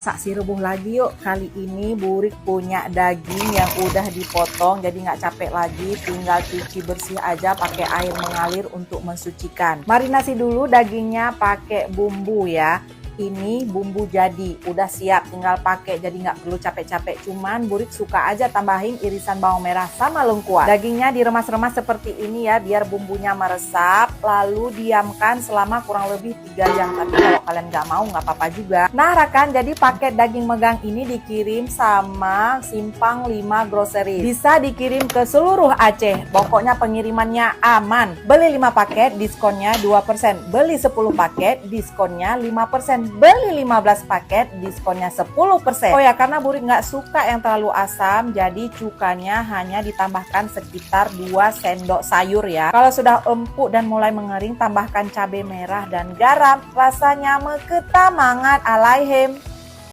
Saksi rebus lagi yuk. Kali ini Burik punya daging yang udah dipotong, jadi nggak capek lagi. Tinggal cuci bersih aja pakai air mengalir untuk mensucikan. Marinasi dulu dagingnya pakai bumbu ya. Ini bumbu jadi, udah siap, tinggal pakai, jadi nggak perlu capek-capek. Cuman Burik suka aja tambahin irisan bawang merah sama lengkuas. Dagingnya diremas-remas seperti ini ya, biar bumbunya meresap. Lalu diamkan selama kurang lebih 3 jam. Tapi kalau kalian nggak mau, nggak apa-apa juga. Nah rekan, jadi paket daging megang ini dikirim sama Simpang 5 Grocery. Bisa dikirim ke seluruh Aceh. Pokoknya pengirimannya aman. Beli 5 paket, diskonnya 2%. Beli 10 paket, diskonnya 5%. Beli 15 paket, diskonnya 10%. Oh ya, karena Burik nggak suka yang terlalu asam, jadi cukanya hanya ditambahkan sekitar 2 sendok sayur ya. Kalau sudah empuk dan mulai mengering, tambahkan cabai merah dan garam. Rasanya meketa mangat alaihim.